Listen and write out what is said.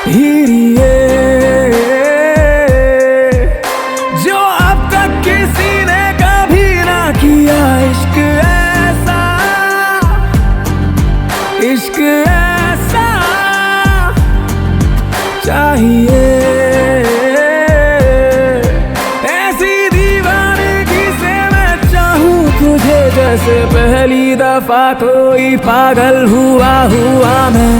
हीरिए जो अब तक किसी ने कभी ना किया। इश्क ऐसा, इश्क ऐसा चाहिए। ऐसी दीवानगी से मैं चाहूं तुझे, जैसे पहली दफा कोई पागल हुआ मैं।